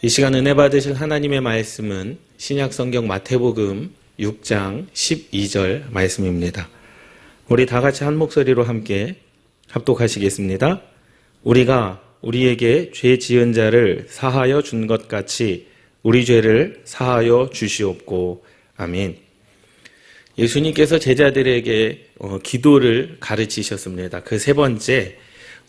이 시간 은혜 받으실 하나님의 말씀은 신약성경 마태복음 6장 12절 말씀입니다. 우리 다 같이 한 목소리로 함께 합독하시겠습니다. 우리가 우리에게 죄 지은 자를 사하여 준 것 같이 우리 죄를 사하여 주시옵고. 아멘. 예수님께서 제자들에게 기도를 가르치셨습니다. 그 세 번째,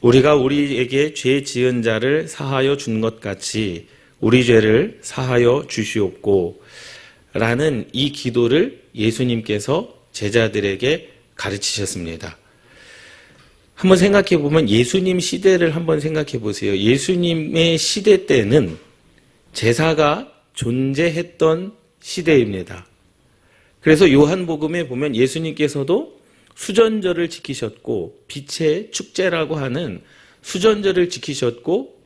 우리가 우리에게 죄 지은 자를 사하여 준 것 같이 우리 죄를 사하여 주시옵고 라는 이 기도를 예수님께서 제자들에게 가르치셨습니다. 한번 생각해 보면 예수님 시대를 한번 생각해 보세요. 예수님의 시대 때는 제사가 존재했던 시대입니다. 그래서 요한복음에 보면 예수님께서도 수전절을 지키셨고 빛의 축제라고 하는 수전절을 지키셨고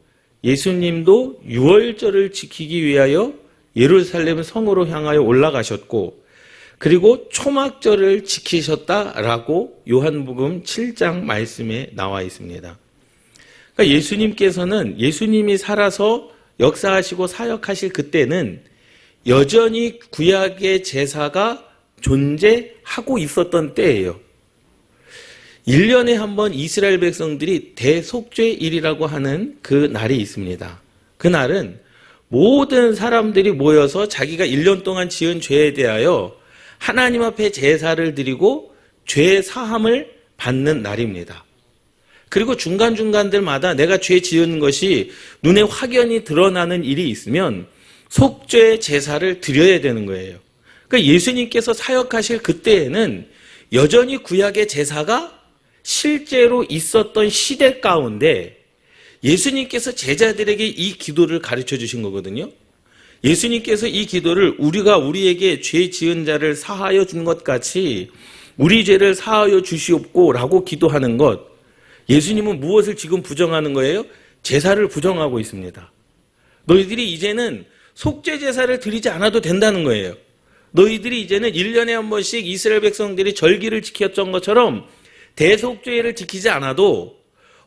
예수님도 유월절을 지키기 위하여 예루살렘 성으로 향하여 올라가셨고 그리고 초막절을 지키셨다라고 요한복음 7장 말씀에 나와 있습니다. 그러니까 예수님께서는 예수님이 살아서 역사하시고 사역하실 그때는 여전히 구약의 제사가 존재하고 있었던 때예요. 1년에 한 번 이스라엘 백성들이 대속죄일이라고 하는 그 날이 있습니다. 그 날은 모든 사람들이 모여서 자기가 1년 동안 지은 죄에 대하여 하나님 앞에 제사를 드리고 죄 사함을 받는 날입니다. 그리고 중간중간들마다 내가 죄 지은 것이 눈에 확연히 드러나는 일이 있으면 속죄 제사를 드려야 되는 거예요. 그러니까 예수님께서 사역하실 그때에는 여전히 구약의 제사가 실제로 있었던 시대 가운데 예수님께서 제자들에게 이 기도를 가르쳐 주신 거거든요. 예수님께서 이 기도를 우리가 우리에게 죄 지은 자를 사하여 준 것 같이 우리 죄를 사하여 주시옵고 라고 기도하는 것, 예수님은 무엇을 지금 부정하는 거예요? 제사를 부정하고 있습니다. 너희들이 이제는 속죄 제사를 드리지 않아도 된다는 거예요. 너희들이 이제는 1년에 한 번씩 이스라엘 백성들이 절기를 지켰던 것처럼 대속죄를 지키지 않아도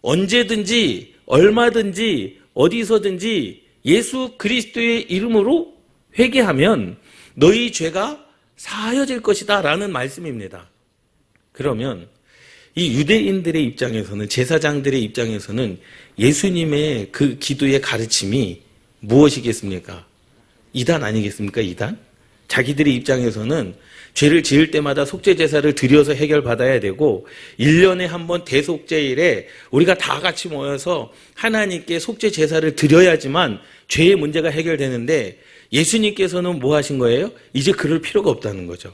언제든지 얼마든지 어디서든지 예수 그리스도의 이름으로 회개하면 너희 죄가 사하여질 것이다 라는 말씀입니다. 그러면 이 유대인들의 입장에서는, 제사장들의 입장에서는 예수님의 그 기도의 가르침이 무엇이겠습니까? 이단 아니겠습니까? 이단? 자기들의 입장에서는 죄를 지을 때마다 속죄 제사를 드려서 해결받아야 되고 1년에 한 번 대속죄일에 우리가 다 같이 모여서 하나님께 속죄 제사를 드려야지만 죄의 문제가 해결되는데 예수님께서는 뭐 하신 거예요? 이제 그럴 필요가 없다는 거죠.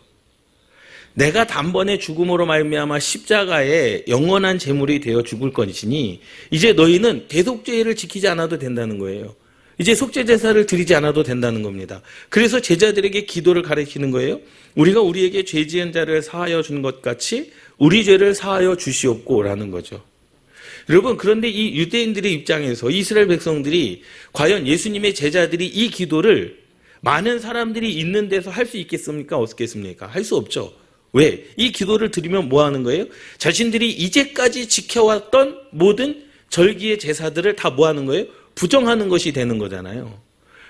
내가 단번에 죽음으로 말미암아 십자가에 영원한 제물이 되어 죽을 것이니 이제 너희는 대속죄일을 지키지 않아도 된다는 거예요. 이제 속죄 제사를 드리지 않아도 된다는 겁니다. 그래서 제자들에게 기도를 가르치는 거예요. 우리가 우리에게 죄 지은 자를 사하여 준 것 같이 우리 죄를 사하여 주시옵고라는 거죠. 여러분, 그런데 이 유대인들의 입장에서 이스라엘 백성들이 과연 예수님의 제자들이 이 기도를 많은 사람들이 있는 데서 할 수 있겠습니까? 없겠습니까? 할 수 없죠. 왜? 이 기도를 드리면 뭐 하는 거예요? 자신들이 이제까지 지켜왔던 모든 절기의 제사들을 다 뭐 하는 거예요? 부정하는 것이 되는 거잖아요.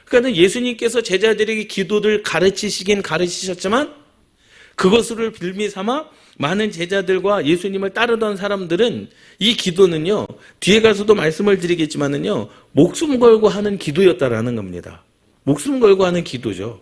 그러니까 예수님께서 제자들에게 기도를 가르치시긴 가르치셨지만 그것을 빌미 삼아 많은 제자들과 예수님을 따르던 사람들은 이 기도는요, 뒤에 가서도 말씀을 드리겠지만은요, 목숨 걸고 하는 기도였다라는 겁니다. 목숨 걸고 하는 기도죠.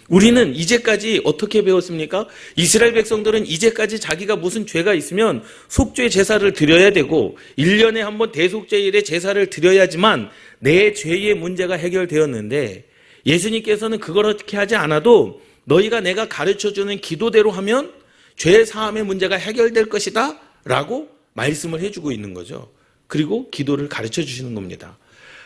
우리는 이제까지 어떻게 배웠습니까? 이스라엘 백성들은 이제까지 자기가 무슨 죄가 있으면 속죄 제사를 드려야 되고 1년에 한 번 대속죄일에 제사를 드려야지만 내 죄의 문제가 해결되었는데 예수님께서는 그렇게 하지 않아도 너희가 내가 가르쳐주는 기도대로 하면 죄 사함의 문제가 해결될 것이다 라고 말씀을 해주고 있는 거죠. 그리고 기도를 가르쳐 주시는 겁니다.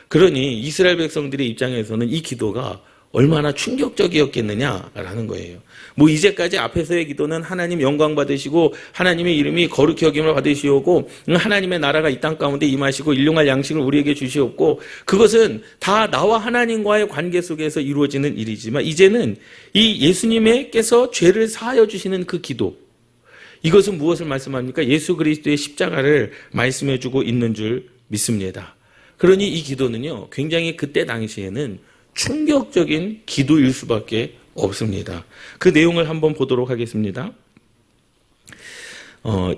그러니 이스라엘 백성들의 입장에서는 이 기도가 얼마나 충격적이었겠느냐라는 거예요. 뭐 이제까지 앞에서의 기도는 하나님 영광 받으시고 하나님의 이름이 거룩히 여김을 받으시오고 하나님의 나라가 이 땅 가운데 임하시고 일용할 양식을 우리에게 주시옵고 그것은 다 나와 하나님과의 관계 속에서 이루어지는 일이지만 이제는 이 예수님께서 죄를 사하여 주시는 그 기도, 이것은 무엇을 말씀합니까? 예수 그리스도의 십자가를 말씀해 주고 있는 줄 믿습니다. 그러니 이 기도는요, 굉장히 그때 당시에는 충격적인 기도일 수밖에 없습니다. 그 내용을 한번 보도록 하겠습니다.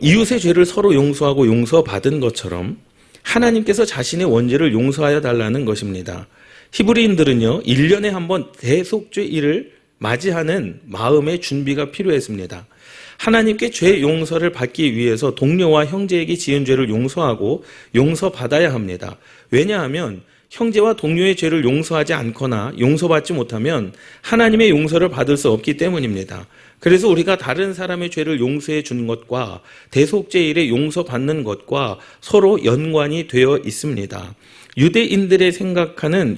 이웃의 죄를 서로 용서하고 용서받은 것처럼 하나님께서 자신의 원죄를 용서하여 달라는 것입니다. 히브리인들은요, 1년에 한 번 대속죄일을 맞이하는 마음의 준비가 필요했습니다. 하나님께 죄 용서를 받기 위해서 동료와 형제에게 지은 죄를 용서하고 용서받아야 합니다. 왜냐하면 형제와 동료의 죄를 용서하지 않거나 용서받지 못하면 하나님의 용서를 받을 수 없기 때문입니다. 그래서 우리가 다른 사람의 죄를 용서해 주는 것과 대속죄일에 용서받는 것과 서로 연관이 되어 있습니다. 유대인들의 생각하는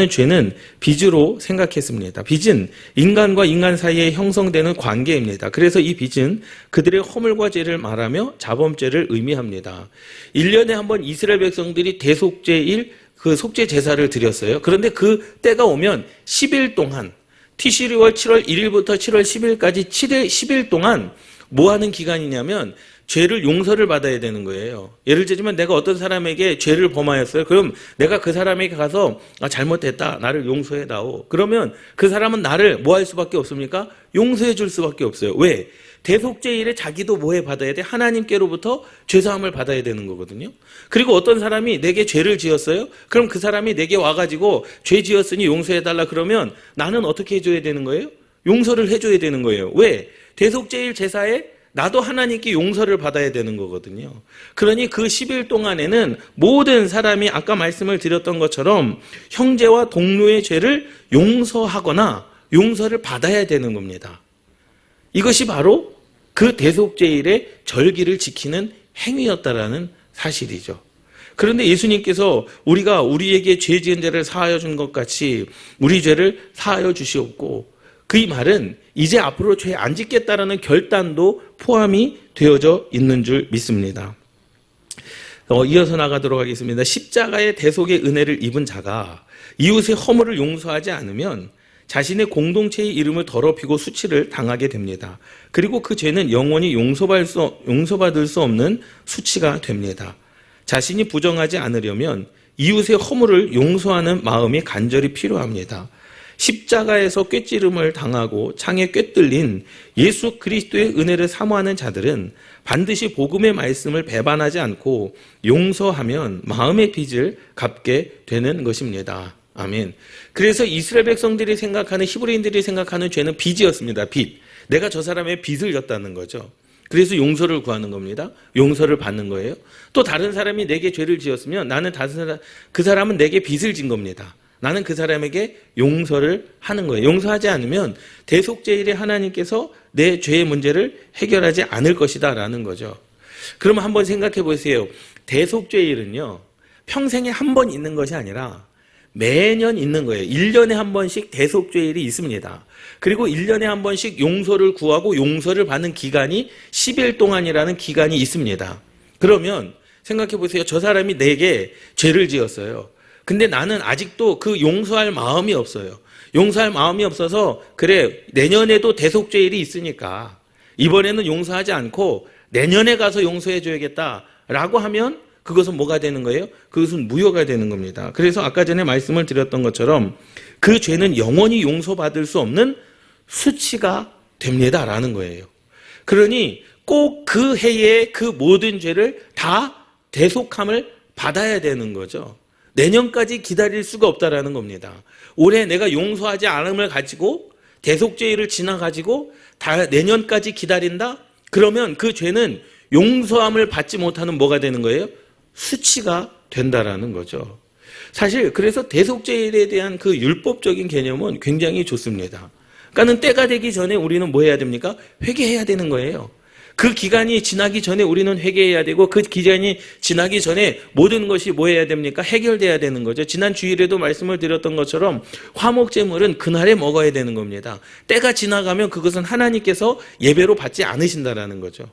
죄는 빚으로 생각했습니다. 빚은 인간과 인간 사이에 형성되는 관계입니다. 그래서 이 빚은 그들의 허물과 죄를 말하며 자범죄를 의미합니다. 1년에 한 번 이스라엘 백성들이 대속죄일 그 속죄 제사를 드렸어요. 그런데 그 때가 오면 10일 동안 티시리월 7월 1일부터 7월 10일까지 10일 동안 뭐 하는 기간이냐면 죄를 용서를 받아야 되는 거예요. 예를 들자면 내가 어떤 사람에게 죄를 범하였어요. 그럼 내가 그 사람에게 가서 잘못했다. 나를 용서해 다오. 그러면 그 사람은 나를 뭐 할 수밖에 없습니까? 용서해 줄 수밖에 없어요. 왜? 대속죄일에 자기도 뭐해 받아야 돼? 하나님께로부터 죄사함을 받아야 되는 거거든요. 그리고 어떤 사람이 내게 죄를 지었어요? 그럼 그 사람이 내게 와가지고 죄 지었으니 용서해달라 그러면 나는 어떻게 해줘야 되는 거예요? 용서를 해줘야 되는 거예요. 왜? 대속죄일 제사에 나도 하나님께 용서를 받아야 되는 거거든요. 그러니 그 10일 동안에는 모든 사람이 아까 말씀을 드렸던 것처럼 형제와 동료의 죄를 용서하거나 용서를 받아야 되는 겁니다. 이것이 바로 그 대속죄일의 절기를 지키는 행위였다라는 사실이죠. 그런데 예수님께서 우리가 우리에게 죄 지은 자를 사하여 준 것 같이 우리 죄를 사하여 주시옵고 그 말은 이제 앞으로 죄 안 짓겠다라는 결단도 포함이 되어져 있는 줄 믿습니다. 이어서 나가도록 하겠습니다. 십자가의 대속의 은혜를 입은 자가 이웃의 허물을 용서하지 않으면 자신의 공동체의 이름을 더럽히고 수치를 당하게 됩니다. 그리고 그 죄는 영원히 용서받을 수 없는 수치가 됩니다. 자신이 부정하지 않으려면 이웃의 허물을 용서하는 마음이 간절히 필요합니다. 십자가에서 꿰찌름을 당하고 창에 꿰뚫린 예수 그리스도의 은혜를 사모하는 자들은 반드시 복음의 말씀을 배반하지 않고 용서하면 마음의 빚을 갚게 되는 것입니다. 아멘. 그래서 이스라엘 백성들이 생각하는 히브리인들이 생각하는 죄는 빚이었습니다. 빚. 내가 저 사람의 빚을 졌다는 거죠. 그래서 용서를 구하는 겁니다. 용서를 받는 거예요. 또 다른 사람이 내게 죄를 지었으면 나는 그 사람은 내게 빚을 진 겁니다. 나는 그 사람에게 용서를 하는 거예요. 용서하지 않으면 대속죄일에 하나님께서 내 죄의 문제를 해결하지 않을 것이다 라는 거죠. 그러면 한번 생각해 보세요. 대속죄일은요, 평생에 한 번 있는 것이 아니라 매년 있는 거예요. 1년에 한 번씩 대속죄일이 있습니다. 그리고 1년에 한 번씩 용서를 구하고 용서를 받는 기간이 10일 동안이라는 기간이 있습니다. 그러면 생각해 보세요. 저 사람이 내게 죄를 지었어요. 근데 나는 아직도 그 용서할 마음이 없어요. 용서할 마음이 없어서 그래 내년에도 대속죄일이 있으니까 이번에는 용서하지 않고 내년에 가서 용서해 줘야겠다라고 하면 그것은 뭐가 되는 거예요? 그것은 무효가 되는 겁니다. 그래서 아까 전에 말씀을 드렸던 것처럼 그 죄는 영원히 용서받을 수 없는 수치가 됩니다라는 거예요. 그러니 꼭 그 해에 그 모든 죄를 다 대속함을 받아야 되는 거죠. 내년까지 기다릴 수가 없다라는 겁니다. 올해 내가 용서하지 않음을 가지고 대속죄일을 지나가지고 다 내년까지 기다린다? 그러면 그 죄는 용서함을 받지 못하는 뭐가 되는 거예요? 수치가 된다라는 거죠. 사실 그래서 대속죄일에 대한 그 율법적인 개념은 굉장히 좋습니다. 그러니까는 때가 되기 전에 우리는 뭐 해야 됩니까? 회개해야 되는 거예요. 그 기간이 지나기 전에 우리는 회개해야 되고 그 기간이 지나기 전에 모든 것이 뭐 해야 됩니까? 해결돼야 되는 거죠. 지난 주일에도 말씀을 드렸던 것처럼 화목제물은 그날에 먹어야 되는 겁니다. 때가 지나가면 그것은 하나님께서 예배로 받지 않으신다라는 거죠.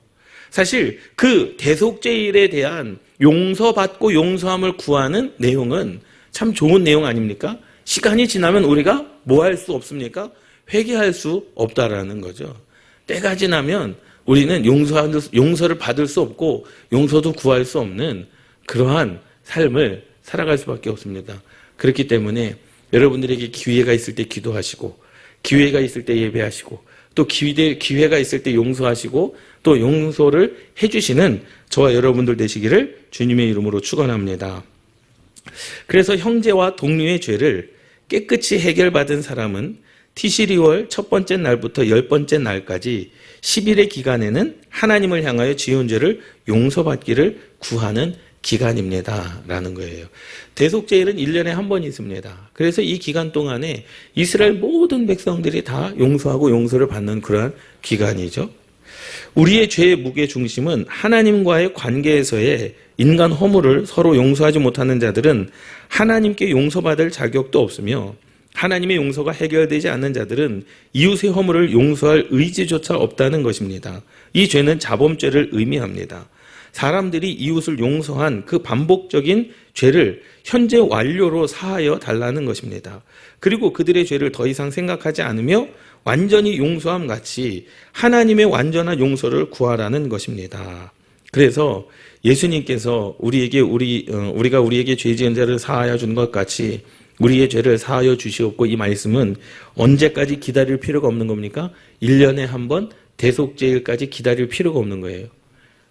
사실 그 대속죄일에 대한 용서받고 용서함을 구하는 내용은 참 좋은 내용 아닙니까? 시간이 지나면 우리가 뭐 할 수 없습니까? 회개할 수 없다라는 거죠. 때가 지나면 우리는 용서를 받을 수 없고 용서도 구할 수 없는 그러한 삶을 살아갈 수밖에 없습니다. 그렇기 때문에 여러분들에게 기회가 있을 때 기도하시고, 기회가 있을 때 예배하시고, 또 기회가 있을 때 용서하시고, 또 용서를 해주시는 저와 여러분들 되시기를 주님의 이름으로 축원합니다. 그래서 형제와 동료의 죄를 깨끗이 해결받은 사람은 티시리월 첫 번째 날부터 10번째 날까지 10일의 기간에는 하나님을 향하여 지은 죄를 용서받기를 구하는 기간입니다. 라는 거예요. 대속죄일은 1년에 한 번 있습니다. 그래서 이 기간 동안에 이스라엘 모든 백성들이 다 용서하고 용서를 받는 그러한 기간이죠. 우리의 죄의 무게 중심은 하나님과의 관계에서의 인간 허물을 서로 용서하지 못하는 자들은 하나님께 용서받을 자격도 없으며, 하나님의 용서가 해결되지 않는 자들은 이웃의 허물을 용서할 의지조차 없다는 것입니다. 이 죄는 자범죄를 의미합니다. 사람들이 이웃을 용서한 그 반복적인 죄를 현재 완료로 사하여 달라는 것입니다. 그리고 그들의 죄를 더 이상 생각하지 않으며 완전히 용서함 같이 하나님의 완전한 용서를 구하라는 것입니다. 그래서 예수님께서 우리가 우리에게 죄 지은 자를 사하여 준 것 같이 우리의 죄를 사하여 주시옵고, 이 말씀은 언제까지 기다릴 필요가 없는 겁니까? 1년에 한 번 대속죄일까지 기다릴 필요가 없는 거예요.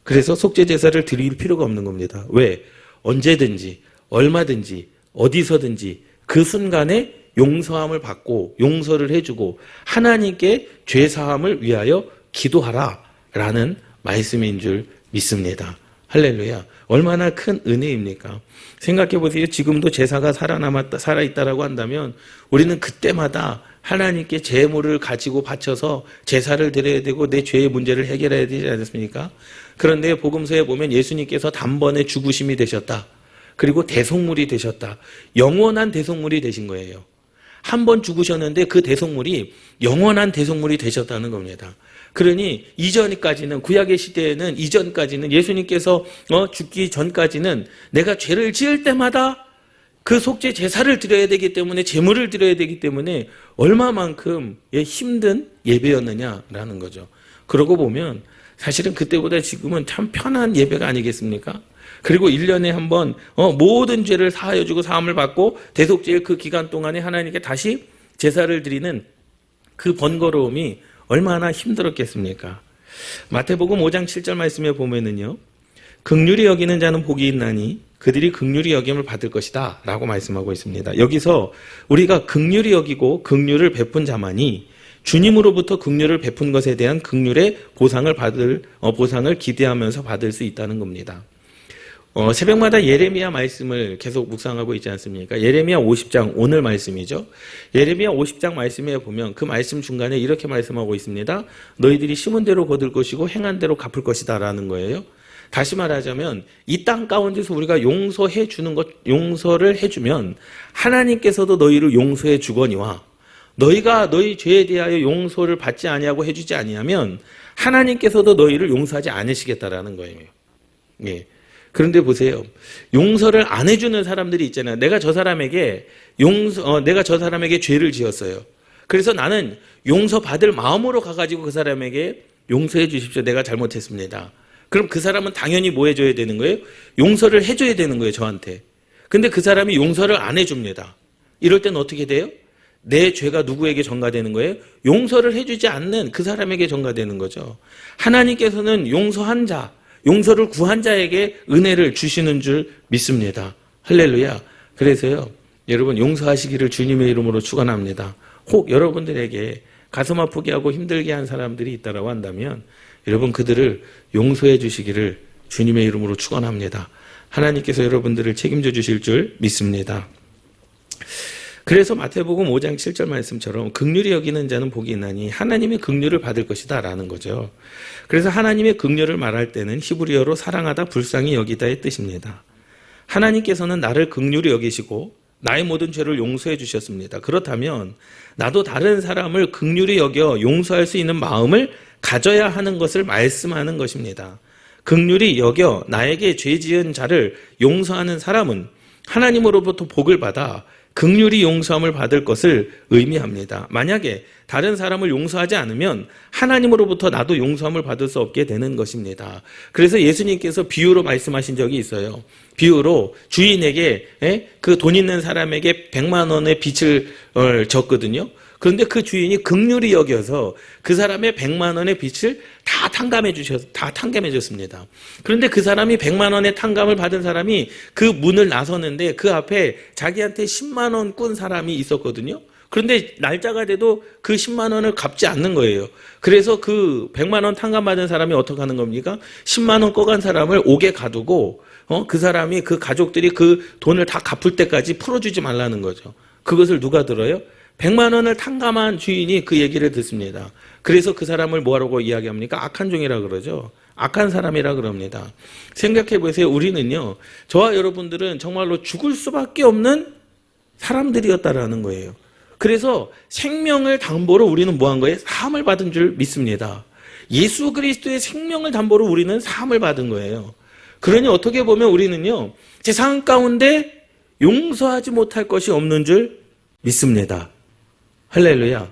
그래서 속죄제사를 드릴 필요가 없는 겁니다. 왜? 언제든지 얼마든지 어디서든지 그 순간에 용서함을 받고 용서를 해주고 하나님께 죄사함을 위하여 기도하라 라는 말씀인 줄 믿습니다. 할렐루야. 얼마나 큰 은혜입니까? 생각해 보세요. 지금도 제사가 살아있다라고 한다면 우리는 그때마다 하나님께 제물을 가지고 바쳐서 제사를 드려야 되고 내 죄의 문제를 해결해야 되지 않습니까? 그런데 복음서에 보면 예수님께서 단번에 죽으심이 되셨다. 그리고 대속물이 되셨다. 영원한 대속물이 되신 거예요. 한 번 죽으셨는데 그 대속물이 영원한 대속물이 되셨다는 겁니다. 그러니 이전까지는, 구약의 시대에는 이전까지는 예수님께서 죽기 전까지는 내가 죄를 지을 때마다 그 속죄 제사를 드려야 되기 때문에, 제물을 드려야 되기 때문에 얼마만큼 힘든 예배였느냐라는 거죠. 그러고 보면 사실은 그때보다 지금은 참 편한 예배가 아니겠습니까? 그리고 1년에 한 번 모든 죄를 사하여 주고 사함을 받고 대속죄의 그 기간 동안에 하나님께 다시 제사를 드리는 그 번거로움이 얼마나 힘들었겠습니까? 마태복음 5장 7절 말씀에 보면은요, 긍휼히 여기는 자는 복이 있나니 그들이 긍휼히 여김을 받을 것이다 라고 말씀하고 있습니다. 여기서 우리가 긍휼히 여기고 긍휼을 베푼 자만이 주님으로부터 긍휼을 베푼 것에 대한 긍휼의 보상을 기대하면서 받을 수 있다는 겁니다. 새벽마다 예레미야 말씀을 계속 묵상하고 있지 않습니까? 예레미야 50장, 오늘 말씀이죠. 예레미야 50장 말씀에 보면 그 말씀 중간에 이렇게 말씀하고 있습니다. 너희들이 심은 대로 거둘 것이고 행한 대로 갚을 것이다 라는 거예요. 다시 말하자면 이 땅 가운데서 우리가 용서를 해주면 하나님께서도 너희를 용서해 주거니와, 너희가 너희 죄에 대하여 용서를 받지 아니하고 해주지 아니하면 하나님께서도 너희를 용서하지 않으시겠다라는 거예요. 예. 그런데 보세요. 용서를 안 해주는 사람들이 있잖아요. 내가 저 사람에게 죄를 지었어요. 그래서 나는 용서받을 마음으로 가가지고 그 사람에게 용서해 주십시오. 내가 잘못했습니다. 그럼 그 사람은 당연히 뭐 해줘야 되는 거예요? 용서를 해줘야 되는 거예요, 저한테. 근데 그 사람이 용서를 안 해줍니다. 이럴 때는 어떻게 돼요? 내 죄가 누구에게 전가되는 거예요? 용서를 해주지 않는 그 사람에게 전가되는 거죠. 하나님께서는 용서한 자, 용서를 구한 자에게 은혜를 주시는 줄 믿습니다. 할렐루야. 그래서요, 여러분 용서하시기를 주님의 이름으로 축원합니다. 혹 여러분들에게 가슴 아프게 하고 힘들게 한 사람들이 있다라고 한다면 여러분 그들을 용서해 주시기를 주님의 이름으로 축원합니다. 하나님께서 여러분들을 책임져 주실 줄 믿습니다. 그래서 마태복음 5장 7절 말씀처럼 긍휼히 여기는 자는 복이 있나니 하나님의 긍휼을 받을 것이다 라는 거죠. 그래서 하나님의 긍휼을 말할 때는 히브리어로 사랑하다, 불쌍히 여기다의 뜻입니다. 하나님께서는 나를 긍휼히 여기시고 나의 모든 죄를 용서해 주셨습니다. 그렇다면 나도 다른 사람을 긍휼히 여겨 용서할 수 있는 마음을 가져야 하는 것을 말씀하는 것입니다. 긍휼히 여겨 나에게 죄 지은 자를 용서하는 사람은 하나님으로부터 복을 받아 긍휼히 용서함을 받을 것을 의미합니다. 만약에 다른 사람을 용서하지 않으면 하나님으로부터 나도 용서함을 받을 수 없게 되는 것입니다. 그래서 예수님께서 비유로 말씀하신 적이 있어요. 비유로 주인에게 그 돈 있는 사람에게 100만 원의 빚을 졌거든요. 그런데 그 주인이 긍휼히 여겨서 그 사람의 100만 원의 빚을 다 탕감해 줬습니다. 그런데 그 사람이 100만 원의 탕감을 받은 사람이 그 문을 나서는데 그 앞에 자기한테 10만 원 꾼 사람이 있었거든요. 그런데 날짜가 돼도 그 10만 원을 갚지 않는 거예요. 그래서 그 100만 원 탕감받은 사람이 어떻게 하는 겁니까? 10만 원 꺼간 사람을 옥에 가두고 그 사람이 그 가족들이 그 돈을 다 갚을 때까지 풀어주지 말라는 거죠. 그것을 누가 들어요? 100만 원을 탕감한 주인이 그 얘기를 듣습니다. 그래서 그 사람을 뭐라고 이야기합니까? 악한 종이라 그러죠. 악한 사람이라 그럽니다. 생각해 보세요. 우리는요, 저와 여러분들은 정말로 죽을 수밖에 없는 사람들이었다라는 거예요. 그래서 생명을 담보로 우리는 뭐 한 거예요? 사함을 받은 줄 믿습니다. 예수 그리스도의 생명을 담보로 우리는 사함을 받은 거예요. 그러니 어떻게 보면 우리는요, 세상 가운데 용서하지 못할 것이 없는 줄 믿습니다. 할렐루야.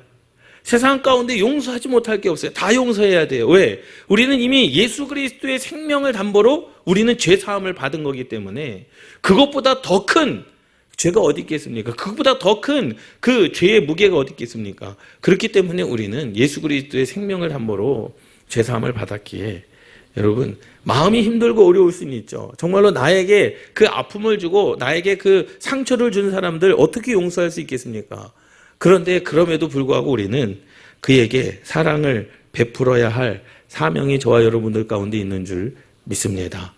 세상 가운데 용서하지 못할 게 없어요. 다 용서해야 돼요. 왜? 우리는 이미 예수 그리스도의 생명을 담보로 우리는 죄 사함을 받은 거기 때문에 그것보다 더 큰 죄가 어디 있겠습니까? 그것보다 더 큰 그 죄의 무게가 어디 있겠습니까? 그렇기 때문에 우리는 예수 그리스도의 생명을 담보로 죄 사함을 받았기에 여러분, 마음이 힘들고 어려울 수는 있죠. 정말로 나에게 그 아픔을 주고 나에게 그 상처를 준 사람들 어떻게 용서할 수 있겠습니까? 그런데 그럼에도 불구하고 우리는 그에게 사랑을 베풀어야 할 사명이 저와 여러분들 가운데 있는 줄 믿습니다.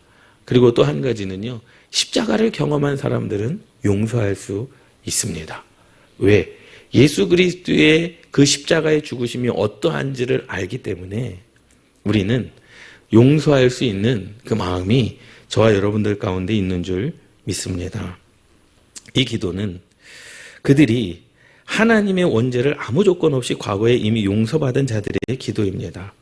그리고 또 한 가지는요, 십자가를 경험한 사람들은 용서할 수 있습니다. 왜? 예수 그리스도의 그 십자가의 죽으심이 어떠한지를 알기 때문에 우리는 용서할 수 있는 그 마음이 저와 여러분들 가운데 있는 줄 믿습니다. 이 기도는 그들이 하나님의 원죄를 아무 조건 없이 과거에 이미 용서받은 자들의 기도입니다.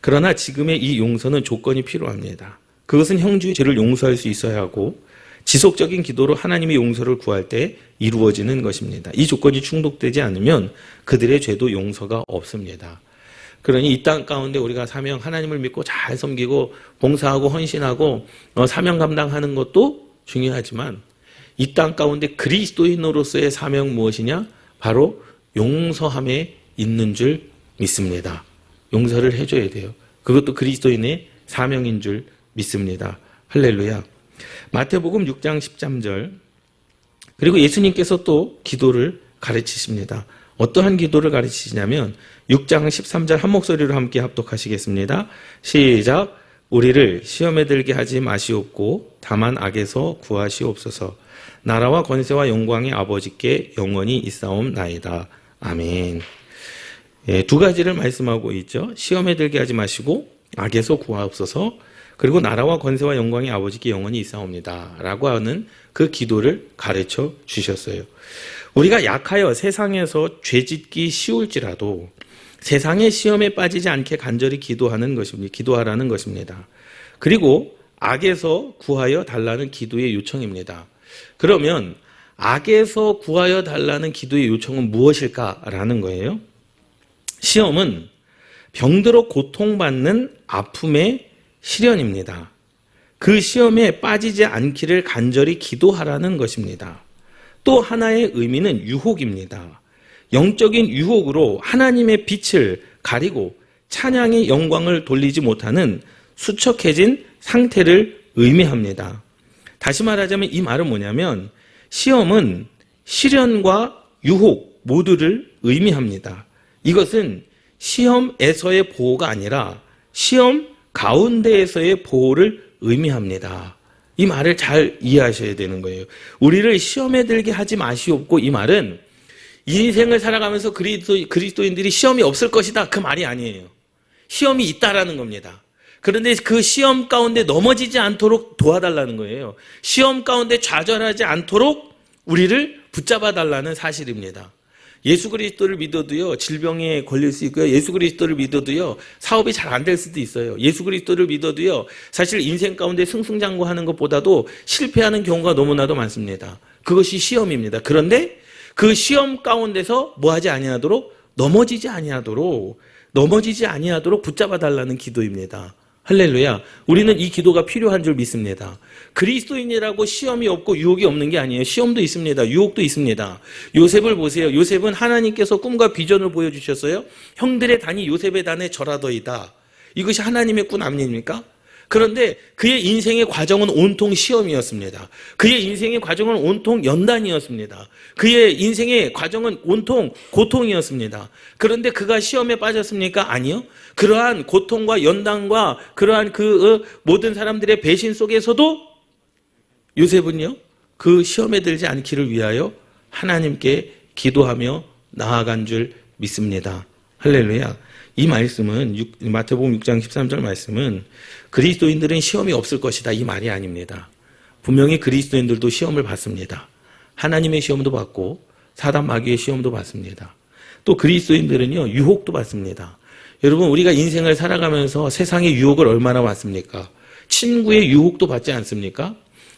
그러나 지금의 이 용서는 조건이 필요합니다. 그것은 형주의 죄를 용서할 수 있어야 하고 지속적인 기도로 하나님의 용서를 구할 때 이루어지는 것입니다. 이 조건이 충족되지 않으면 그들의 죄도 용서가 없습니다. 그러니 이 땅 가운데 우리가 사명, 하나님을 믿고 잘 섬기고 봉사하고 헌신하고 사명 감당하는 것도 중요하지만 이 땅 가운데 그리스도인으로서의 사명 무엇이냐? 바로 용서함에 있는 줄 믿습니다. 용서를 해줘야 돼요. 그것도 그리스도인의 사명인 줄 믿습니다. 할렐루야. 마태복음 6장 13절. 그리고 예수님께서 또 기도를 가르치십니다. 어떠한 기도를 가르치시냐면 6장 13절 한 목소리로 함께 합독하시겠습니다. 시작. 우리를 시험에 들게 하지 마시옵고 다만 악에서 구하시옵소서. 나라와 권세와 영광의 아버지께 영원히 있사옵나이다. 아멘. 두 가지를 말씀하고 있죠. 시험에 들게 하지 마시고 악에서 구하옵소서. 그리고 나라와 권세와 영광의 아버지께 영원히 있사옵니다. 라고 하는 그 기도를 가르쳐 주셨어요. 우리가 약하여 세상에서 죄짓기 쉬울지라도 세상의 시험에 빠지지 않게 간절히 기도하라는 것입니다. 그리고 악에서 구하여 달라는 기도의 요청입니다. 그러면 악에서 구하여 달라는 기도의 요청은 무엇일까라는 거예요. 시험은 병들어 고통받는 아픔의 시련입니다. 그 시험에 빠지지 않기를 간절히 기도하라는 것입니다. 또 하나의 의미는 유혹입니다. 영적인 유혹으로 하나님의 빛을 가리고 찬양의 영광을 돌리지 못하는 수척해진 상태를 의미합니다. 다시 말하자면 이 말은 뭐냐면 시험은 시련과 유혹 모두를 의미합니다. 이것은 시험에서의 보호가 아니라 시험 가운데에서의 보호를 의미합니다. 이 말을 잘 이해하셔야 되는 거예요. 우리를 시험에 들게 하지 마시옵고, 이 말은 인생을 살아가면서 그리스도인들이 시험이 없을 것이다, 그 말이 아니에요. 시험이 있다라는 겁니다. 그런데 그 시험 가운데 넘어지지 않도록 도와달라는 거예요. 시험 가운데 좌절하지 않도록 우리를 붙잡아 달라는 사실입니다. 예수 그리스도를 믿어도요, 질병에 걸릴 수 있고요. 예수 그리스도를 믿어도요, 사업이 잘 안 될 수도 있어요. 예수 그리스도를 믿어도요, 사실 인생 가운데 승승장구하는 것보다도 실패하는 경우가 너무나도 많습니다. 그것이 시험입니다. 그런데 그 시험 가운데서 뭐하지 아니하도록, 넘어지지 아니하도록 붙잡아 달라는 기도입니다. 할렐루야. 우리는 이 기도가 필요한 줄 믿습니다. 그리스도인이라고 시험이 없고 유혹이 없는 게 아니에요. 시험도 있습니다. 유혹도 있습니다. 요셉을 보세요. 요셉은 하나님께서 꿈과 비전을 보여주셨어요. 형들의 단이 요셉의 단에 절하더이다. 이것이 하나님의 꿈 아닙니까? 그런데 그의 인생의 과정은 온통 시험이었습니다. 그의 인생의 과정은 온통 연단이었습니다. 그의 인생의 과정은 온통 고통이었습니다. 그런데 그가 시험에 빠졌습니까? 아니요. 그러한 고통과 연단과 그러한 모든 사람들의 배신 속에서도 요셉은요, 그 시험에 들지 않기를 위하여 하나님께 기도하며 나아간 줄 믿습니다. 할렐루야. 이 말씀은 마태복음 6장 13절 말씀은 그리스도인들은 시험이 없을 것이다, 이 말이 아닙니다. 분명히 그리스도인들도 시험을 받습니다. 하나님의 시험도 받고 사단 마귀의 시험도 받습니다. 또 그리스도인들은요, 유혹도 받습니다. 여러분, 우리가 인생을 살아가면서 세상의 유혹을 얼마나 받습니까? 친구의 유혹도 받지 않습니까?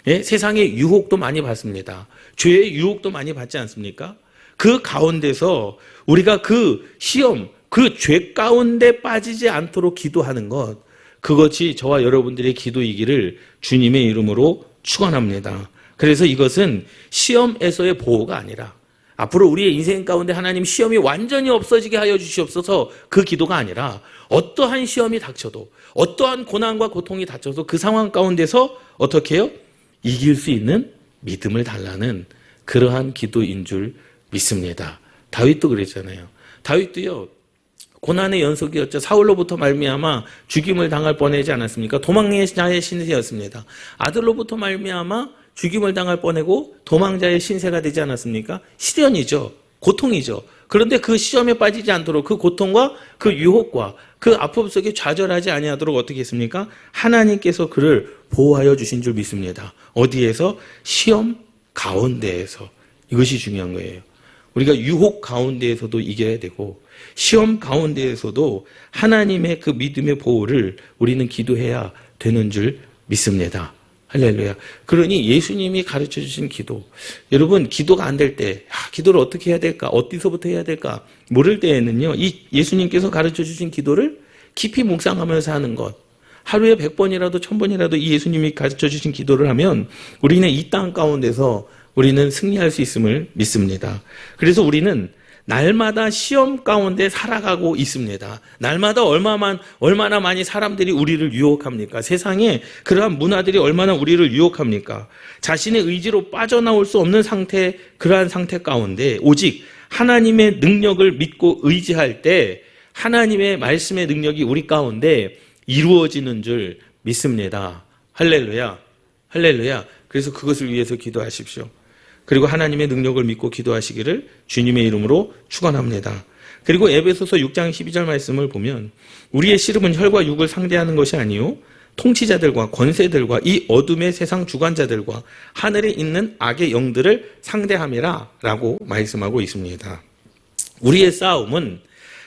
예? 세상의 유혹도 많이 받습니다. 죄의 유혹도 많이 받지 않습니까? 그 가운데서 우리가 그 시험, 그 죄 가운데 빠지지 않도록 기도하는 것, 그것이 저와 여러분들의 기도이기를 주님의 이름으로 축원합니다. 그래서 이것은 시험에서의 보호가 아니라 앞으로 우리의 인생 가운데 하나님 시험이 완전히 없어지게 하여 주시옵소서, 그 기도가 아니라 어떠한 시험이 닥쳐도, 어떠한 고난과 고통이 닥쳐도 그 상황 가운데서 어떻게 해요? 이길 수 있는 믿음을 달라는 그러한 기도인 줄 믿습니다. 다윗도 그랬잖아요. 다윗도요, 고난의 연속이었죠. 사울로부터 말미암아 죽임을 당할 뻔하지 않았습니까? 도망자의 신세였습니다. 아들로부터 말미암아 죽임을 당할 뻔하고 도망자의 신세가 되지 않았습니까? 시련이죠. 고통이죠. 그런데 그 시험에 빠지지 않도록 그 고통과 그 유혹과 그 아픔 속에 좌절하지 아니하도록 어떻게 했습니까? 하나님께서 그를 보호하여 주신 줄 믿습니다. 어디에서? 시험 가운데에서. 이것이 중요한 거예요. 우리가 유혹 가운데에서도 이겨야 되고 시험 가운데에서도 하나님의 그 믿음의 보호를 우리는 기도해야 되는 줄 믿습니다. 할렐루야. 그러니 예수님이 가르쳐 주신 기도, 여러분 기도가 안 될 때 기도를 어떻게 해야 될까, 어디서부터 해야 될까 모를 때에는요, 이 예수님께서 가르쳐 주신 기도를 깊이 묵상하면서 하는 것, 하루에 100번이라도 1000번이라도 이 예수님이 가르쳐 주신 기도를 하면 우리는 이 땅 가운데서 우리는 승리할 수 있음을 믿습니다. 그래서 우리는 날마다 시험 가운데 살아가고 있습니다. 날마다 얼마나 많이 사람들이 우리를 유혹합니까? 세상에 그러한 문화들이 얼마나 우리를 유혹합니까? 자신의 의지로 빠져나올 수 없는 상태, 그러한 상태 가운데 오직 하나님의 능력을 믿고 의지할 때 하나님의 말씀의 능력이 우리 가운데 이루어지는 줄 믿습니다. 할렐루야. 할렐루야. 그래서 그것을 위해서 기도하십시오. 그리고 하나님의 능력을 믿고 기도하시기를 주님의 이름으로 축원합니다. 그리고 에베소서 6장 12절 말씀을 보면 우리의 씨름은 혈과 육을 상대하는 것이 아니요 통치자들과 권세들과 이 어둠의 세상 주관자들과 하늘에 있는 악의 영들을 상대함이라 라고 말씀하고 있습니다. 우리의 싸움은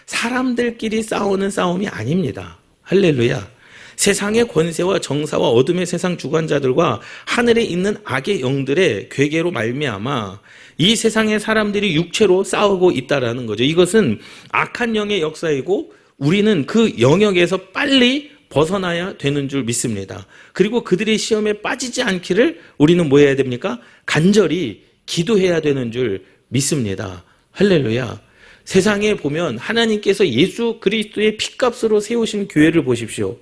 사람들끼리 싸우는 싸움이 아닙니다. 할렐루야. 세상의 권세와 정사와 어둠의 세상 주관자들과 하늘에 있는 악의 영들의 괴계로 말미암아 이 세상의 사람들이 육체로 싸우고 있다라는 거죠. 이것은 악한 영의 역사이고 우리는 그 영역에서 빨리 벗어나야 되는 줄 믿습니다. 그리고 그들의 시험에 빠지지 않기를 우리는 뭐 해야 됩니까? 간절히 기도해야 되는 줄 믿습니다. 할렐루야. 세상에 보면 하나님께서 예수 그리스도의 피값으로 세우신 교회를 보십시오.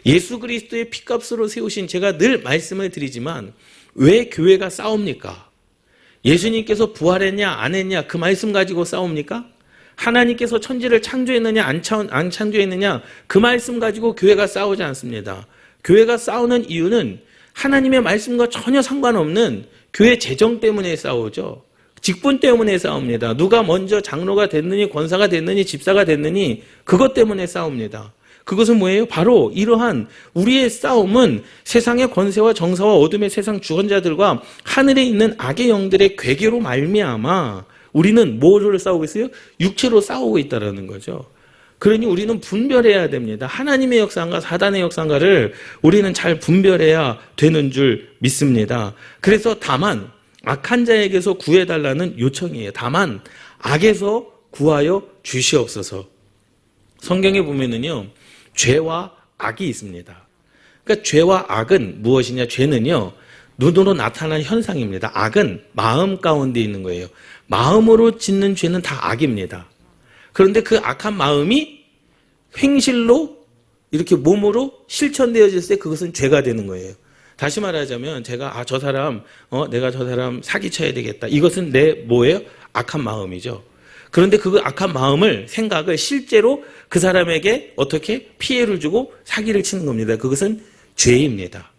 예수 그리스도의 피값으로 세우신, 제가 늘 말씀을 드리지만 왜 교회가 싸웁니까? 예수님께서 부활했냐 안 했냐 그 말씀 가지고 싸웁니까? 하나님께서 천지를 창조했느냐 안 창조했느냐 그 말씀 가지고 교회가 싸우지 않습니다. 교회가 싸우는 이유는 하나님의 말씀과 전혀 상관없는 교회 재정 때문에 싸우죠. 직분 때문에 싸웁니다. 누가 먼저 장로가 됐느니 권사가 됐느니 집사가 됐느니 그것 때문에 싸웁니다. 그것은 뭐예요? 바로 이러한 우리의 싸움은 세상의 권세와 정사와 어둠의 세상 주권자들과 하늘에 있는 악의 영들의 괴계로 말미암아 우리는 뭐를 싸우고 있어요? 육체로 싸우고 있다는 거죠. 그러니 우리는 분별해야 됩니다. 하나님의 역사인가 사단의 역사인가를 우리는 잘 분별해야 되는 줄 믿습니다. 그래서 다만 악한 자에게서 구해달라는 요청이에요. 다만 악에서 구하여 주시옵소서. 성경에 보면은요, 죄와 악이 있습니다. 그러니까 죄와 악은 무엇이냐? 죄는요, 눈으로 나타나는 현상입니다. 악은 마음 가운데 있는 거예요. 마음으로 짓는 죄는 다 악입니다. 그런데 그 악한 마음이 행실로 이렇게 몸으로 실천되어질 때 그것은 죄가 되는 거예요. 다시 말하자면 제가 내가 저 사람 사기쳐야 되겠다. 이것은 내 뭐예요? 악한 마음이죠. 그런데 그 악한 마음을 생각을 실제로 그 사람에게 어떻게 피해를 주고 사기를 치는 겁니다. 그것은 죄입니다.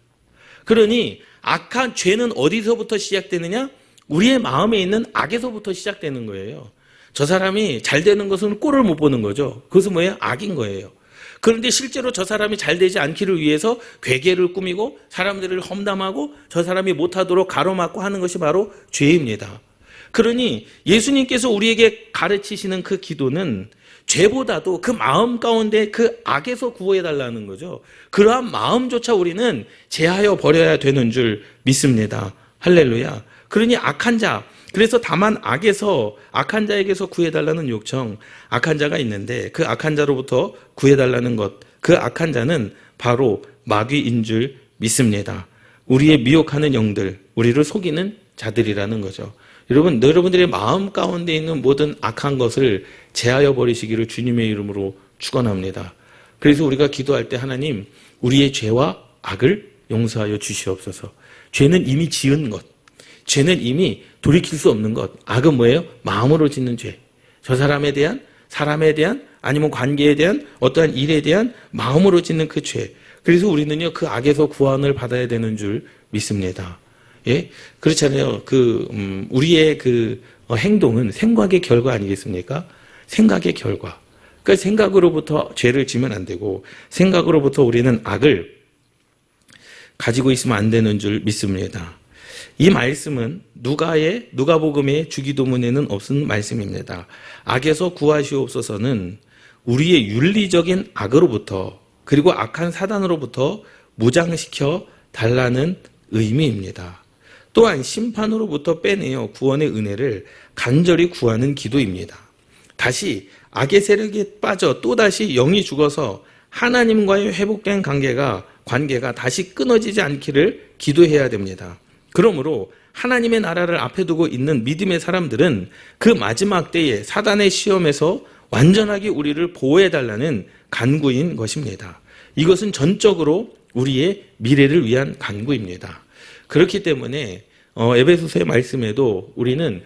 그러니 악한 죄는 어디서부터 시작되느냐? 우리의 마음에 있는 악에서부터 시작되는 거예요. 저 사람이 잘 되는 것은 꼴을 못 보는 거죠. 그것은 뭐예요? 악인 거예요. 그런데 실제로 저 사람이 잘 되지 않기를 위해서 괴계를 꾸미고 사람들을 험담하고 저 사람이 못하도록 가로막고 하는 것이 바로 죄입니다. 그러니 예수님께서 우리에게 가르치시는 그 기도는 죄보다도 그 마음 가운데 그 악에서 구해달라는 거죠. 그러한 마음조차 우리는 제하여 버려야 되는 줄 믿습니다. 할렐루야. 그러니 악한 자, 그래서 다만 악한 자에게서 구해달라는 요청, 악한 자가 있는데 그 악한 자로부터 구해달라는 것, 그 악한 자는 바로 마귀인 줄 믿습니다. 우리의 미혹하는 영들, 우리를 속이는 자들이라는 거죠. 여러분들의 마음 가운데 있는 모든 악한 것을 제하여 버리시기를 주님의 이름으로 축원합니다. 그래서 우리가 기도할 때 하나님, 우리의 죄와 악을 용서하여 주시옵소서. 죄는 이미 지은 것, 죄는 이미 돌이킬 수 없는 것. 악은 뭐예요? 마음으로 짓는 죄. 저 사람에 대한, 사람에 대한, 아니면 관계에 대한, 어떠한 일에 대한 마음으로 짓는 그 죄. 그래서 우리는요, 그 악에서 구원을 받아야 되는 줄 믿습니다. 예? 그렇잖아요. 우리의 행동은 생각의 결과 아니겠습니까? 생각의 결과. 그러니까 생각으로부터 죄를 지면 안 되고, 생각으로부터 우리는 악을 가지고 있으면 안 되는 줄 믿습니다. 이 말씀은 누가복음의 주기도문에는 없은 말씀입니다. 악에서 구하시옵소서는 우리의 윤리적인 악으로부터 그리고 악한 사단으로부터 무장시켜 달라는 의미입니다. 또한 심판으로부터 빼내어 구원의 은혜를 간절히 구하는 기도입니다. 다시 악의 세력에 빠져 또다시 영이 죽어서 하나님과의 회복된 관계가 다시 끊어지지 않기를 기도해야 됩니다. 그러므로 하나님의 나라를 앞에 두고 있는 믿음의 사람들은 그 마지막 때에 사단의 시험에서 완전하게 우리를 보호해달라는 간구인 것입니다. 이것은 전적으로 우리의 미래를 위한 간구입니다. 그렇기 때문에 에베소서의 말씀에도 우리는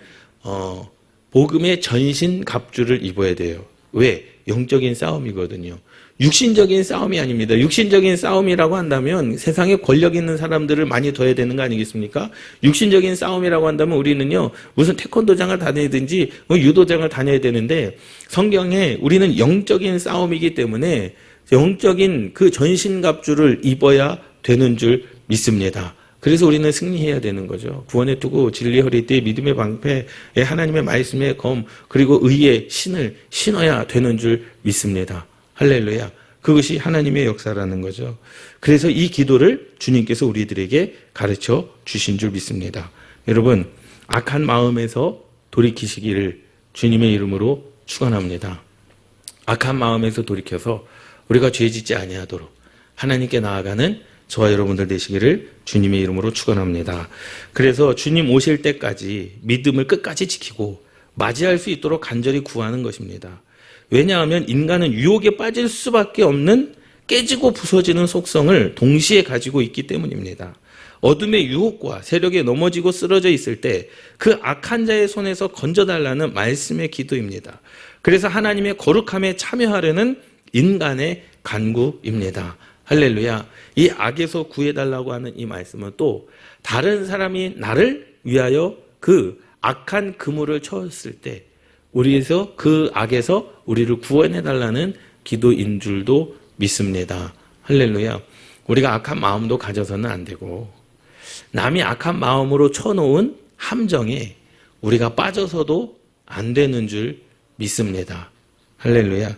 복음의 전신갑주를 입어야 돼요. 왜? 영적인 싸움이거든요. 육신적인 싸움이 아닙니다. 육신적인 싸움이라고 한다면 세상에 권력 있는 사람들을 많이 둬야 되는 거 아니겠습니까? 육신적인 싸움이라고 한다면 우리는요, 무슨 태권도장을 다니든지 유도장을 다녀야 되는데 성경에 우리는 영적인 싸움이기 때문에 영적인 그 전신갑주를 입어야 되는 줄 믿습니다. 그래서 우리는 승리해야 되는 거죠. 구원의 투구, 진리 허리띠, 믿음의 방패, 하나님의 말씀의 검, 그리고 의의 신을 신어야 되는 줄 믿습니다. 할렐루야. 그것이 하나님의 역사라는 거죠. 그래서 이 기도를 주님께서 우리들에게 가르쳐 주신 줄 믿습니다. 여러분, 악한 마음에서 돌이키시기를 주님의 이름으로 축원합니다. 악한 마음에서 돌이켜서 우리가 죄짓지 아니하도록 하나님께 나아가는 저와 여러분들 되시기를 주님의 이름으로 축원합니다. 그래서 주님 오실 때까지 믿음을 끝까지 지키고 맞이할 수 있도록 간절히 구하는 것입니다. 왜냐하면 인간은 유혹에 빠질 수밖에 없는 깨지고 부서지는 속성을 동시에 가지고 있기 때문입니다. 어둠의 유혹과 세력에 넘어지고 쓰러져 있을 때 그 악한 자의 손에서 건져달라는 말씀의 기도입니다. 그래서 하나님의 거룩함에 참여하려는 인간의 간구입니다. 할렐루야. 이 악에서 구해달라고 하는 이 말씀은 또 다른 사람이 나를 위하여 그 악한 그물을 쳤을 때 우리에서 그 악에서 우리를 구원해달라는 기도인 줄도 믿습니다. 할렐루야. 우리가 악한 마음도 가져서는 안 되고 남이 악한 마음으로 쳐놓은 함정에 우리가 빠져서도 안 되는 줄 믿습니다. 할렐루야.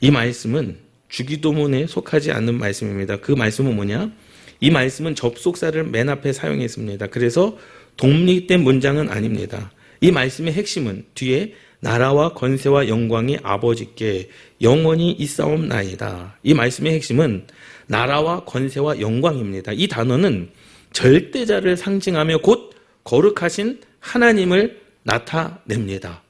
이 말씀은 주기도문에 속하지 않는 말씀입니다. 그 말씀은 뭐냐? 이 말씀은 접속사를 맨 앞에 사용했습니다. 그래서 독립된 문장은 아닙니다. 이 말씀의 핵심은 뒤에 나라와 권세와 영광이 아버지께 영원히 있사옵나이다. 이 말씀의 핵심은 나라와 권세와 영광입니다. 이 단어는 절대자를 상징하며 곧 거룩하신 하나님을 나타냅니다.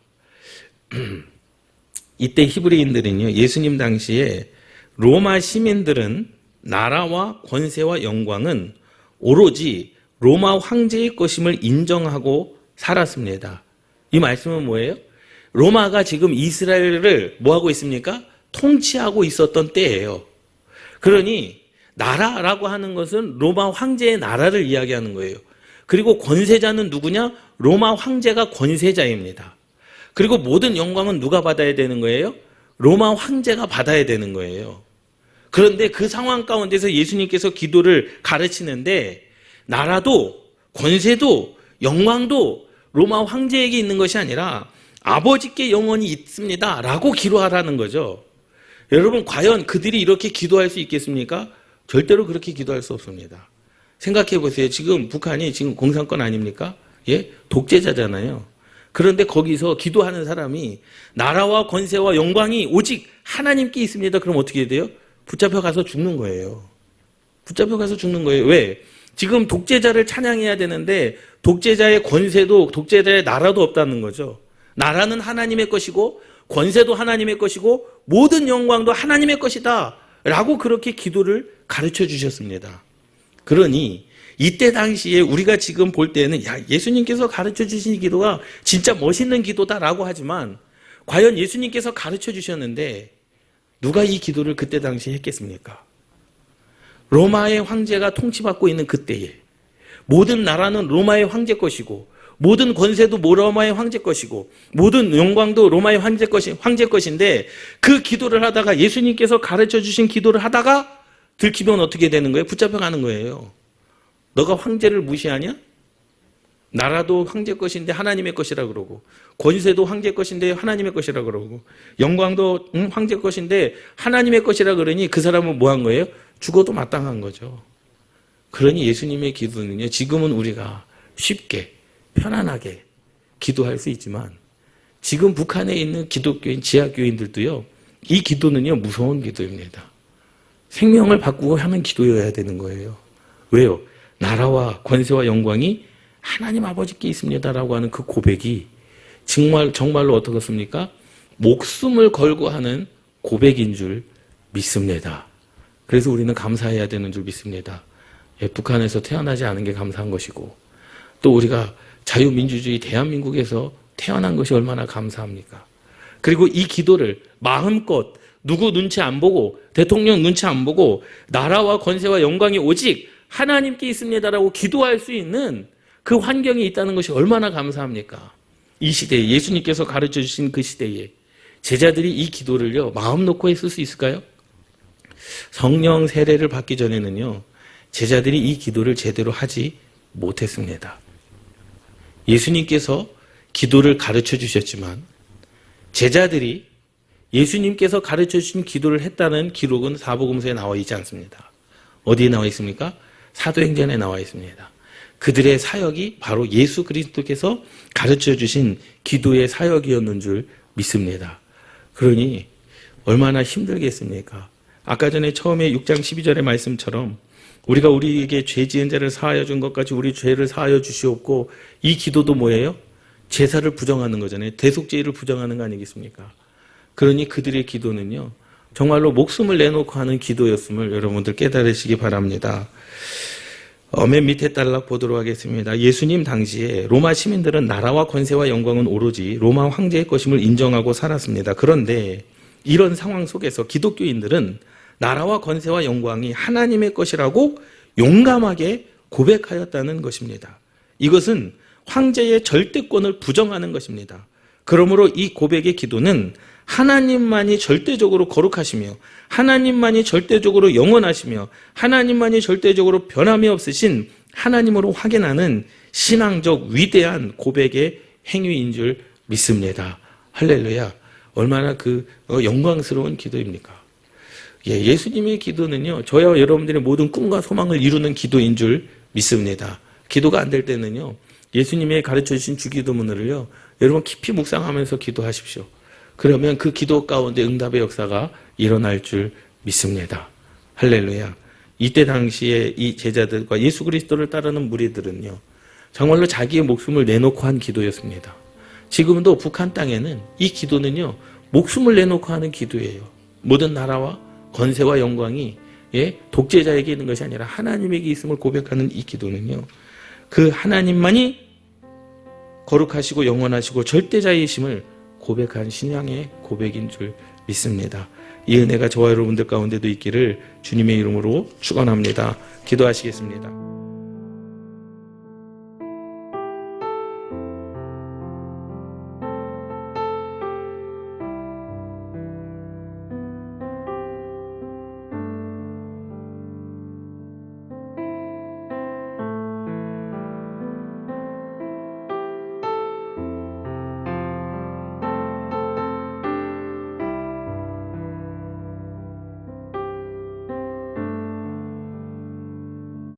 이때 히브리인들은요, 예수님 당시에 로마 시민들은 나라와 권세와 영광은 오로지 로마 황제의 것임을 인정하고 살았습니다. 이 말씀은 뭐예요? 로마가 지금 이스라엘을 뭐하고 있습니까? 통치하고 있었던 때예요. 그러니 나라라고 하는 것은 로마 황제의 나라를 이야기하는 거예요. 그리고 권세자는 누구냐? 로마 황제가 권세자입니다. 그리고 모든 영광은 누가 받아야 되는 거예요? 로마 황제가 받아야 되는 거예요. 그런데 그 상황 가운데서 예수님께서 기도를 가르치는데 나라도 권세도 영광도 로마 황제에게 있는 것이 아니라 아버지께 영원히 있습니다 라고 기도하라는 거죠. 여러분, 과연 그들이 이렇게 기도할 수 있겠습니까? 절대로 그렇게 기도할 수 없습니다. 생각해 보세요. 지금 북한이 지금 공산권 아닙니까? 예? 독재자잖아요. 그런데 거기서 기도하는 사람이 나라와 권세와 영광이 오직 하나님께 있습니다. 그럼 어떻게 돼요? 붙잡혀 가서 죽는 거예요. 붙잡혀 가서 죽는 거예요. 왜? 지금 독재자를 찬양해야 되는데 독재자의 권세도 독재자의 나라도 없다는 거죠. 나라는 하나님의 것이고 권세도 하나님의 것이고 모든 영광도 하나님의 것이다 라고 그렇게 기도를 가르쳐 주셨습니다. 그러니 이때 당시에 우리가 지금 볼 때는 예수님께서 가르쳐 주신 기도가 진짜 멋있는 기도다라고 하지만 과연 예수님께서 가르쳐 주셨는데 누가 이 기도를 그때 당시에 했겠습니까? 로마의 황제가 통치받고 있는 그때에 모든 나라는 로마의 황제 것이고 모든 권세도 로마의 황제 것이고 모든 영광도 로마의 황제 것인데 그 기도를 하다가 예수님께서 가르쳐 주신 기도를 하다가 들키면 어떻게 되는 거예요? 붙잡혀가는 거예요. 너가 황제를 무시하냐? 나라도 황제 것인데 하나님의 것이라 그러고 권세도 황제 것인데 하나님의 것이라 그러고 영광도 황제 것인데 하나님의 것이라 그러니 그 사람은 뭐 한 거예요? 죽어도 마땅한 거죠. 그러니 예수님의 기도는요, 지금은 우리가 쉽게 편안하게 기도할 수 있지만 지금 북한에 있는 기독교인 지하교인들도요, 이 기도는요 무서운 기도입니다. 생명을 바꾸고 하는 기도여야 되는 거예요. 왜요? 나라와 권세와 영광이 하나님 아버지께 있습니다라고 하는 그 고백이 정말로 어떻겠습니까? 목숨을 걸고 하는 고백인 줄 믿습니다. 그래서 우리는 감사해야 되는 줄 믿습니다. 예, 북한에서 태어나지 않은 게 감사한 것이고 또 우리가 자유민주주의 대한민국에서 태어난 것이 얼마나 감사합니까? 그리고 이 기도를 마음껏 누구 눈치 안 보고 대통령 눈치 안 보고 나라와 권세와 영광이 오직 하나님께 있습니다라고 기도할 수 있는 그 환경이 있다는 것이 얼마나 감사합니까? 이 시대에 예수님께서 가르쳐 주신 그 시대에 제자들이 이 기도를요 마음 놓고 했을 수 있을까요? 성령 세례를 받기 전에는요 제자들이 이 기도를 제대로 하지 못했습니다. 예수님께서 기도를 가르쳐 주셨지만 제자들이 예수님께서 가르쳐 주신 기도를 했다는 기록은 사복음서에 나와 있지 않습니다. 어디에 나와 있습니까? 사도행전에 나와 있습니다. 그들의 사역이 바로 예수 그리스도께서 가르쳐 주신 기도의 사역이었는 줄 믿습니다. 그러니 얼마나 힘들겠습니까? 아까 전에 처음에 6장 12절의 말씀처럼 우리가 우리에게 죄 지은 자를 사하여 준 것까지 우리 죄를 사하여 주시옵고 이 기도도 뭐예요? 제사를 부정하는 거잖아요. 대속죄를 부정하는 거 아니겠습니까? 그러니 그들의 기도는요 정말로 목숨을 내놓고 하는 기도였음을 여러분들 깨달으시기 바랍니다. 맨 밑에 단락 보도록 하겠습니다. 예수님 당시에 로마 시민들은 나라와 권세와 영광은 오로지 로마 황제의 것임을 인정하고 살았습니다. 그런데 이런 상황 속에서 기독교인들은 나라와 권세와 영광이 하나님의 것이라고 용감하게 고백하였다는 것입니다. 이것은 황제의 절대권을 부정하는 것입니다. 그러므로 이 고백의 기도는 하나님만이 절대적으로 거룩하시며 하나님만이 절대적으로 영원하시며 하나님만이 절대적으로 변함이 없으신 하나님으로 확인하는 신앙적 위대한 고백의 행위인 줄 믿습니다. 할렐루야. 얼마나 영광스러운 기도입니까? 예, 예수님의 기도는요, 저와 여러분들의 모든 꿈과 소망을 이루는 기도인 줄 믿습니다. 기도가 안 될 때는요, 예수님의 가르쳐 주신 주기도문을요, 여러분 깊이 묵상하면서 기도하십시오. 그러면 그 기도 가운데 응답의 역사가 일어날 줄 믿습니다. 할렐루야. 이때 당시에 이 제자들과 예수 그리스도를 따르는 무리들은요, 정말로 자기의 목숨을 내놓고 한 기도였습니다. 지금도 북한 땅에는 이 기도는요, 목숨을 내놓고 하는 기도예요. 모든 나라와 권세와 영광이 독재자에게 있는 것이 아니라 하나님에게 있음을 고백하는 이 기도는요, 그 하나님만이 거룩하시고 영원하시고 절대자이심을 고백한 신앙의 고백인 줄 믿습니다. 이 은혜가 저와 여러분들 가운데도 있기를 주님의 이름으로 축원합니다. 기도하시겠습니다.